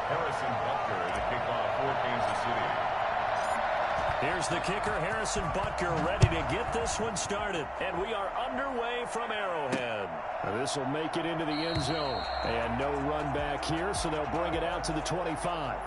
Harrison Butker to kick off for Kansas City. Here's the kicker, Harrison Butker, ready to get this one started. And we are underway from Arrowhead. This will make it into the end zone. And no run back here, so they'll bring it out to the 25.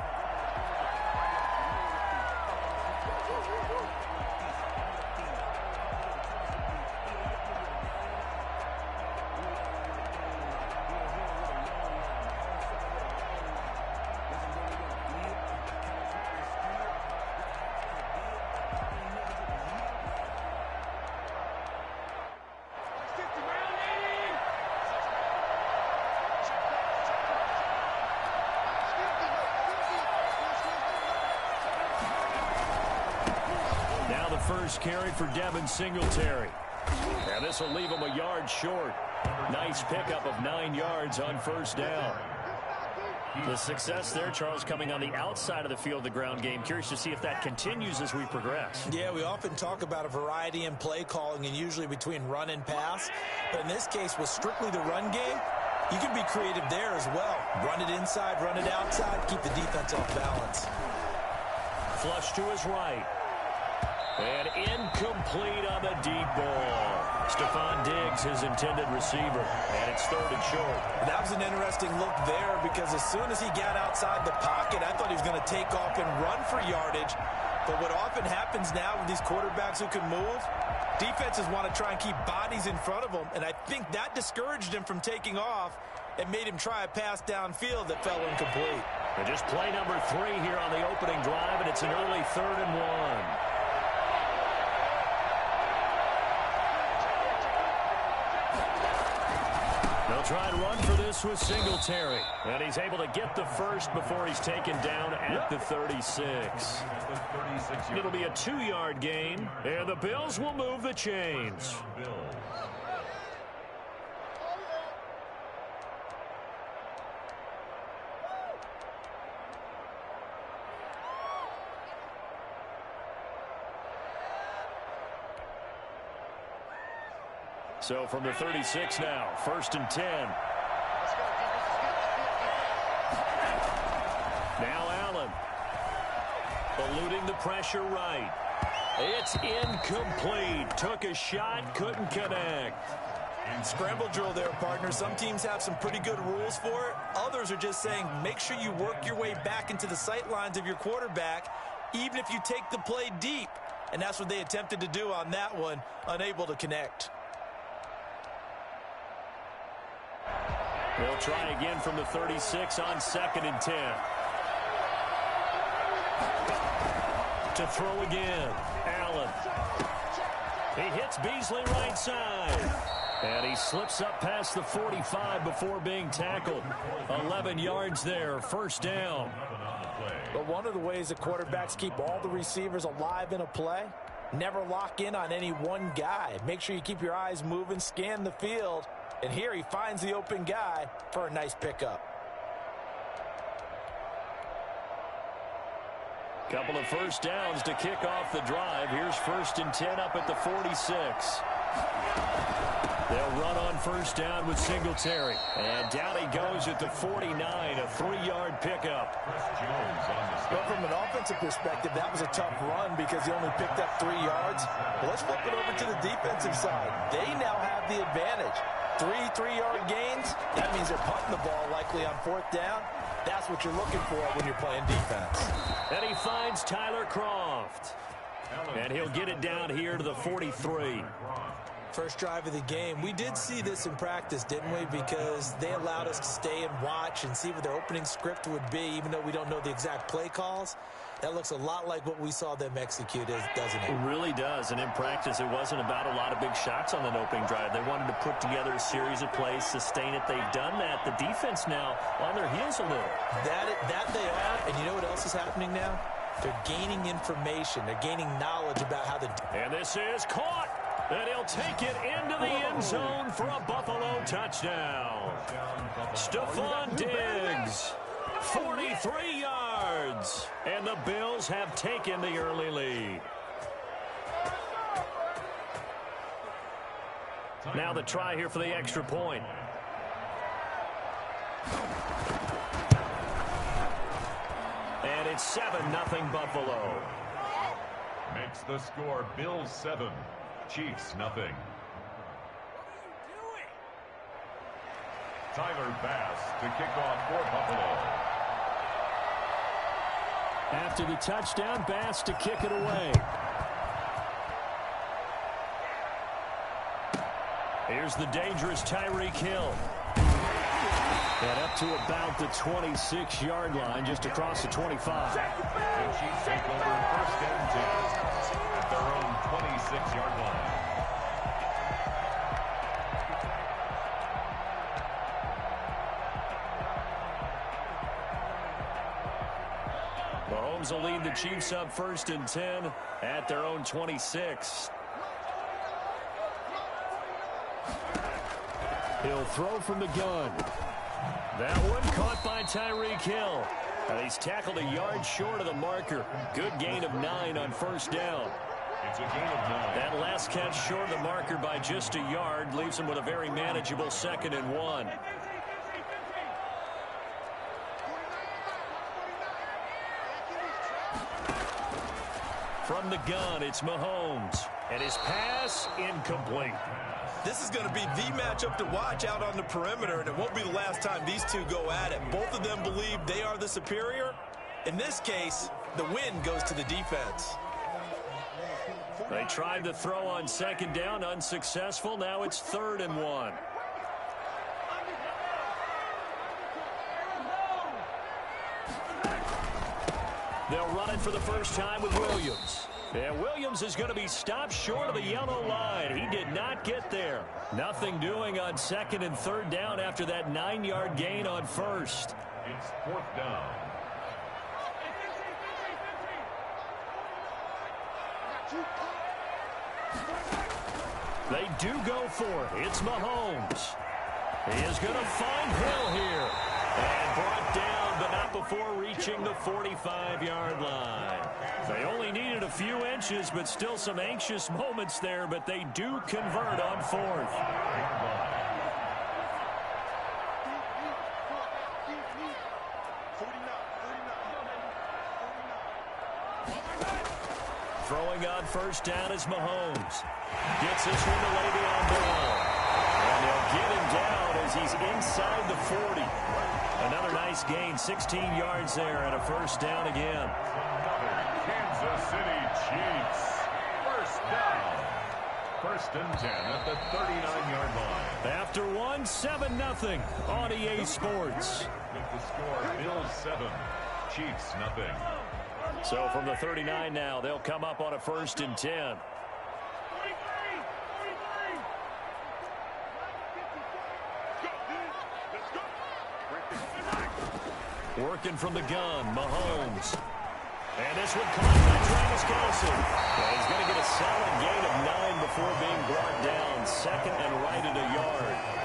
First carry for Devin Singletary. And this will leave him a yard short. Nice pickup of 9 yards on first down. The success there, Charles, coming on the outside of the field, the ground game. Curious to see if that continues as we progress. Yeah, we often talk about a variety in play calling and usually between run and pass. But in this case, with strictly the run game, you can be creative there as well. Run it inside, run it outside, keep the defense off balance. Flush to his right. And incomplete on the deep ball. Stephon Diggs, his intended receiver. And it's third and short. That was an interesting look there because as soon as he got outside the pocket, I thought he was going to take off and run for yardage. But what often happens now with these quarterbacks who can move, defenses want to try and keep bodies in front of them. And I think that discouraged him from taking off and made him try a pass downfield that fell incomplete. And just play number 3 here on the opening drive, and it's an early 3rd and 1. They'll try and run for this with Singletary. And he's able to get the first before he's taken down at the 36. It'll be a 2-yard gain, and the Bills will move the chains. So from the 36 now, 1st and 10. Now Allen. Eluding the pressure right. It's incomplete. Took a shot, couldn't connect. Scramble drill there, partner. Some teams have some pretty good rules for it. Others are just saying make sure you work your way back into the sight lines of your quarterback, even if you take the play deep. And that's what they attempted to do on that one, unable to connect. They'll try again from the 36 on 2nd and 10. To throw again. Allen. He hits Beasley right side. And he slips up past the 45 before being tackled. 11 yards there, 1st down. But one of the ways the quarterbacks keep all the receivers alive in a play, never lock in on any one guy. Make sure you keep your eyes moving, scan the field. And here he finds the open guy for a nice pickup. Couple of first downs to kick off the drive. Here's 1st and 10 up at the 46. They'll run on 1st down with Singletary. And down he goes at the 49, a 3-yard pickup. But from an offensive perspective, that was a tough run because he only picked up 3 yards. But let's flip it over to the defensive side. They now have the advantage. 3-3-yard gains, that means they're punting the ball likely on 4th down. That's what you're looking for when you're playing defense. And he finds Tyler Kroft. And he'll get it down here to the 43. First drive of the game. We did see this in practice, didn't we? Because they allowed us to stay and watch and see what their opening script would be, even though we don't know the exact play calls. That looks a lot like what we saw them execute, doesn't it? It really does. And in practice, it wasn't about a lot of big shots on that opening drive. They wanted to put together a series of plays, sustain it. They've done that. The defense now on their heels a little. That they are. And you know what else is happening now? They're gaining information. They're gaining knowledge about how the... And this is caught. And he'll take it into the end zone for a Buffalo touchdown. Stephon Diggs, 43 yards. And the Bills have taken the early lead. Now the try here for the extra point. it's 7-0 Buffalo. Makes the score Bills 7, Chiefs nothing. Tyler Bass to kick off for Buffalo. After the touchdown, Bass to kick it away. Here's the dangerous Tyreek Hill. And up to about the 26-yard line, just across the 25. The Chiefs take over 1st and 10 at their own 26-yard line. Mahomes will lead the Chiefs up 1st and 10 at their own 26. He'll throw from the gun. That one caught by Tyreek Hill. And he's tackled a yard short of the marker. Good gain of 9 on 1st down. It's a gain of 9. That last catch short of the marker by just a yard leaves him with a very manageable 2nd and 1. From the gun, it's Mahomes. And his pass incomplete. This is going to be the matchup to watch out on the perimeter, and it won't be the last time these two go at it. Both of them believe they are the superior. In this case, the win goes to the defense. They tried to throw on 2nd down, unsuccessful. Now it's 3rd and 1. They'll run it for the first time with Williams. And Williams is going to be stopped short of the yellow line. He did not get there. Nothing doing on 2nd and 3rd down after that 9-yard gain on 1st. It's 4th down. They do go for it. It's Mahomes. He is going to find Hill here. And brought down, but not before reaching the 45-yard line. They only needed a few inches, but still some anxious moments there, but they do convert on 4th. Throwing on 1st down is Mahomes. Gets this one to Le'Veon Bell. And they'll get him down as he's inside the 40. Another nice gain, 16 yards there, and a 1st down again. Kansas City Chiefs. 1st down. 1st and 10 at the 39-yard line. After one, 7-0 on EA Sports. With the score, Bills 7, Chiefs nothing. So from the 39 now, they'll come up on a 1st and 10. Working from the gun, Mahomes. And this one caught by Travis Kelce. And he's going to get a solid gain of 9 before being brought down. 2nd and right at a yard.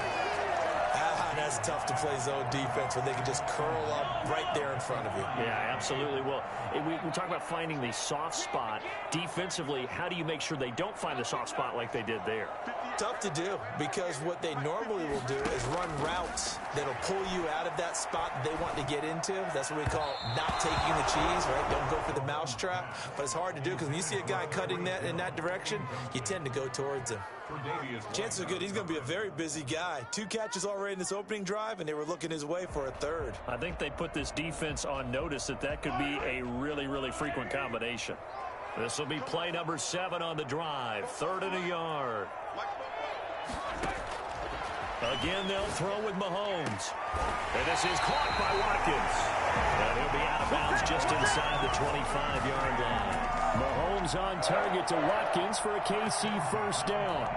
That's tough to play zone defense when they can just curl up right there in front of you. Yeah, absolutely. Well, we talk about finding the soft spot. Defensively, how do you make sure they don't find the soft spot like they did there? Tough to do, because what they normally will do is run routes that'll pull you out of that spot that they want to get into. That's what we call not taking the cheese, right? Don't go for the mousetrap. But it's hard to do because when you see a guy cutting that in that direction, you tend to go towards him. Chances are good he's going to be a very busy guy. 2 catches already in this opening drive, and they were looking his way for a 3rd. I think they put this defense on notice that could be a really, really frequent combination. This will be play number 7 on the drive. 3rd and a yard. Again, they'll throw with Mahomes. And this is caught by Watkins. And he'll be out of bounds just inside the 25-yard line. Mahomes on target to Watkins for a KC 1st down.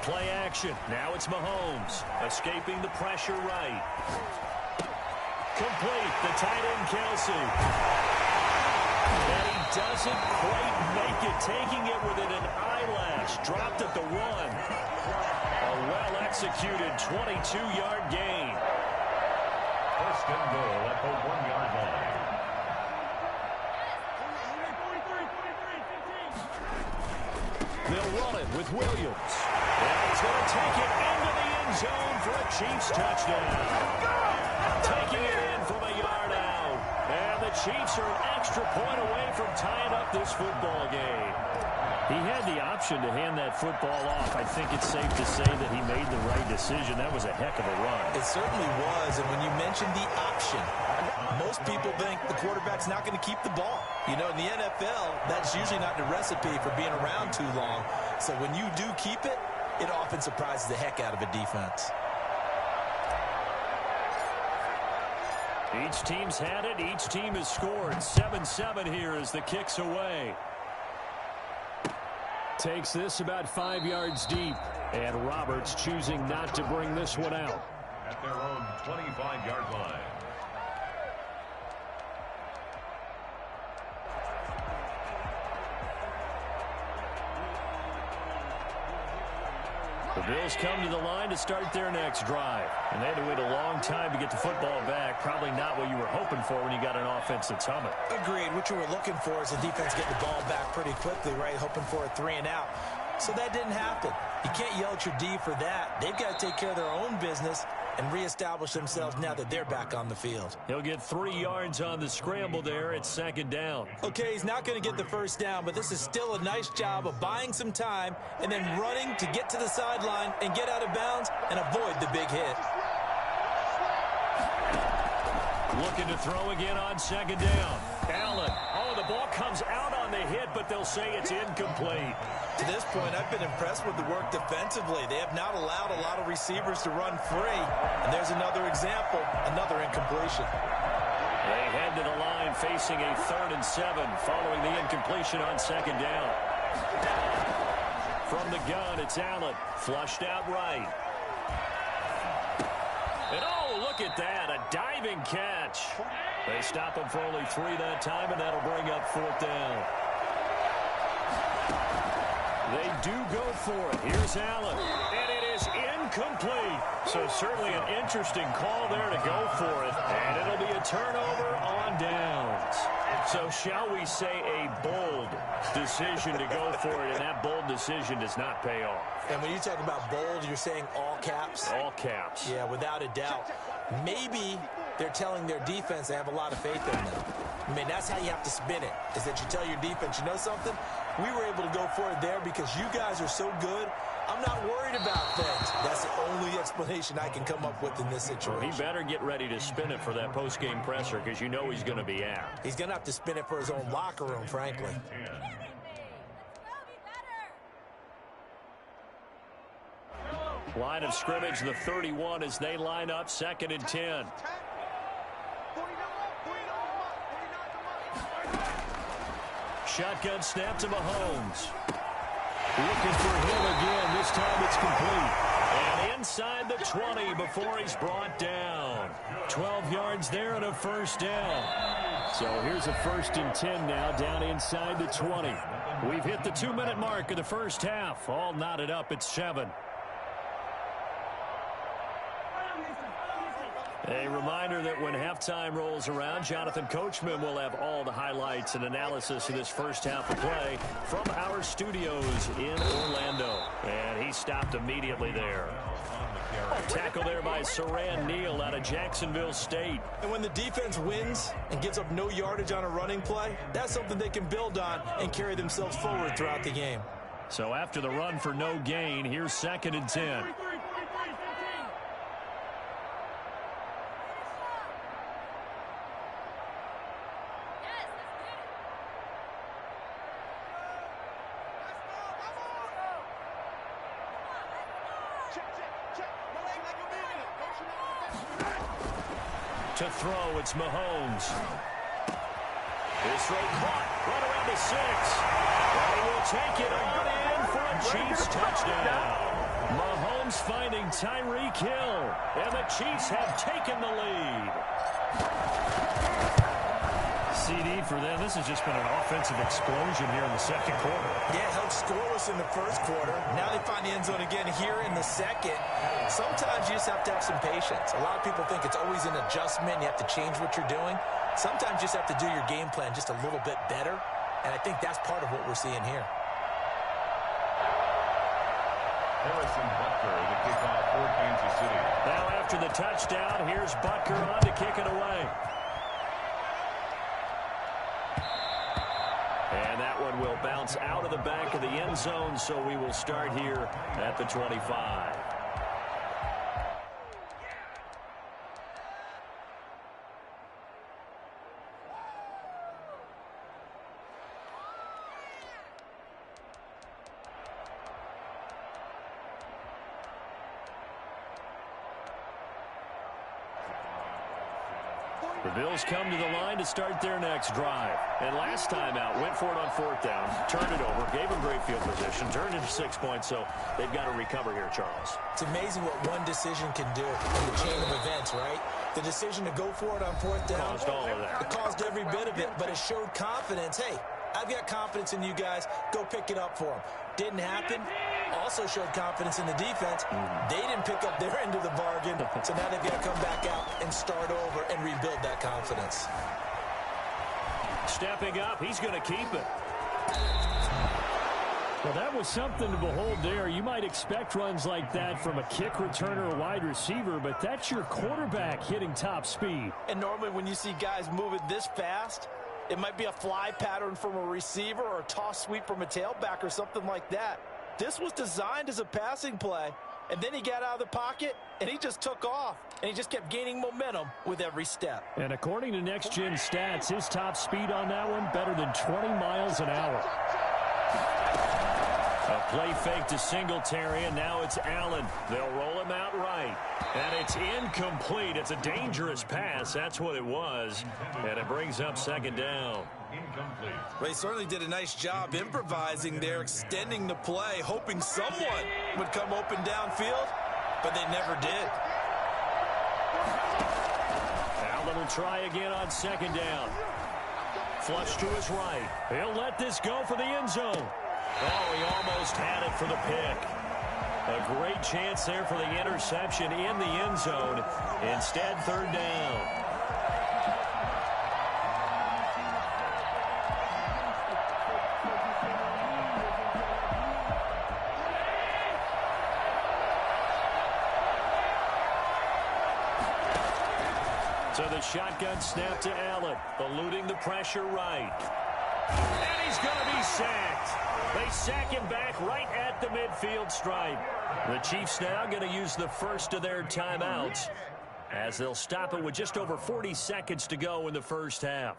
Play action. Now it's Mahomes. Escaping the pressure right. Complete. The tight end, Kelce. And he doesn't quite make it. Taking it within an eyelash. Dropped at the 1. A well-executed 22-yard gain. 1st and goal at the 1-yard line. They'll run it with Williams. And he's going to take it into the end zone for a Chiefs touchdown. Taking it in from a yard out. And the Chiefs are an extra point away from tying up this football game. He had the option to hand that football off. I think it's safe to say that he made the right decision. That was a heck of a run. It certainly was. And when you mentioned the option, most people think the quarterback's not going to keep the ball. You know, in the NFL, that's usually not the recipe for being around too long. So when you do keep it, it often surprises the heck out of a defense. Each team's had it. Each team has scored. 7-7 here as the kick's away. Takes this about 5 yards deep. And Roberts choosing not to bring this one out. At their own 25-yard line. The Bills come to the line to start their next drive. And they had to wait a long time to get the football back. Probably not what you were hoping for when you got an offense that's humming. Agreed. What you were looking for is the defense getting the ball back pretty quickly, right? Hoping for a 3 and out. So that didn't happen. You can't yell at your D for that. They've got to take care of their own business and reestablish themselves now that they're back on the field. He'll get 3 yards on the scramble there. It's 2nd down. Okay, he's not going to get the first down, but this is still a nice job of buying some time and then running to get to the sideline and get out of bounds and avoid the big hit. Looking to throw again on 2nd down. Allen. Oh, the ball comes out on the hit, but they'll say it's incomplete. To this point, I've been impressed with the work defensively. They have not allowed a lot of receivers to run free. And there's another example, another incompletion. They head to the line facing a 3rd and 7 following the incompletion on 2nd down. From the gun, it's Allen. Flushed out right. And oh, look at that, a diving catch. They stop him for only 3 that time, and that'll bring up 4th down. They do go for it. Here's Allen. And it is incomplete. So certainly an interesting call there to go for it. And it'll be a turnover on downs. So shall we say a bold decision to go for it, and that bold decision does not pay off. And when you talk about bold, you're saying all caps? All caps. Yeah, without a doubt. Maybe they're telling their defense they have a lot of faith in them. I mean, that's how you have to spin it, is that you tell your defense, you know something? We were able to go for it there because you guys are so good. I'm not worried about things. That's the only explanation I can come up with in this situation. He better get ready to spin it for that post-game presser because you know he's going to be out. He's going to have to spin it for his own locker room, frankly. Line of scrimmage, the 31 as they line up, 2nd and 10. Shotgun snap to Mahomes. Looking for him again. This time it's complete. And inside the 20 before he's brought down. 12 yards there and a 1st down. So here's a 1st and 10 now down inside the 20. We've hit the 2-minute mark of the first half. All knotted up at 7. A reminder that when halftime rolls around, Jonathan Coachman will have all the highlights and analysis of this first half of play from our studios in Orlando. And he stopped immediately there. A tackle there by Siran Neal out of Jacksonville State. And when the defense wins and gives up no yardage on a running play, that's something they can build on and carry themselves forward throughout the game. So after the run for no gain, here's 2nd and 10. To throw, it's Mahomes. This throw caught right around the 6. And he will take it on in for a Chiefs touchdown. Mahomes finding Tyreek Hill. And the Chiefs have taken the lead. CD for them. This has just been an offensive explosion here in the 2nd quarter. Yeah, held scoreless in the 1st quarter. Now they find the end zone again here in the 2nd. Sometimes you just have to have some patience. A lot of people think it's always an adjustment. You have to change what you're doing. Sometimes you just have to do your game plan just a little bit better. And I think that's part of what we're seeing here. Harrison Butker to kick off for Kansas City. Now after the touchdown, here's Butker on to kick it away. And that one will bounce out of the back of the end zone, so we will start here at the 25. The Bills come to the line to start their next drive. And last time out, went for it on 4th down, turned it over, gave them great field position, turned into 6 points, so they've got to recover here, Charles. It's amazing what one decision can do in the chain of events, right? The decision to go for it on 4th down. Caused all of that. It caused every bit of it, but it showed confidence. Hey, I've got confidence in you guys. Go pick it up for them. Didn't happen. Also showed confidence in the defense. They didn't pick up their end of the bargain, so now they've got to come back out and start over and rebuild that confidence. Stepping up, he's going to keep it. Well, that was something to behold there. You might expect runs like that from a kick returner or wide receiver, but that's your quarterback hitting top speed. And normally when you see guys moving this fast, it might be a fly pattern from a receiver or a toss sweep from a tailback or something like that. This was designed as a passing play, and then he got out of the pocket, and he just took off, and he just kept gaining momentum with every step. And according to Next Gen Stats, his top speed on that one, better than 20 miles an hour. A play fake to Singletary, and now it's Allen. They'll roll him out right. And it's incomplete. It's a dangerous pass. That's what it was. And it brings up 2nd down. Incomplete. Well, he certainly did a nice job improvising there, extending the play, hoping someone would come open downfield, but they never did. Allen will try again on 2nd down. Flush to his right. He'll let this go for the end zone. Oh, he almost had it for the pick. A great chance there for the interception in the end zone. Instead, 3rd down. So the shotgun snap to Allen, eluding the pressure right. And he's going to be sacked. They sack him back right at the midfield stripe. The Chiefs now going to use the first of their timeouts as they'll stop it with just over 40 seconds to go in the first half.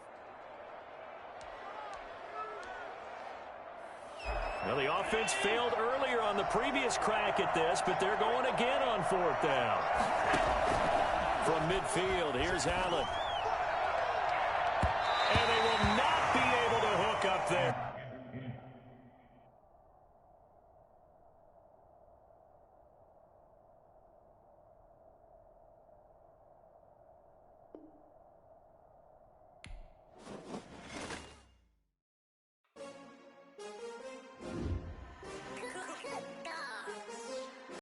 Well, the offense failed earlier on the previous crack at this, but they're going again on 4th down. From midfield, here's Allen. And they will not be able to hook up there.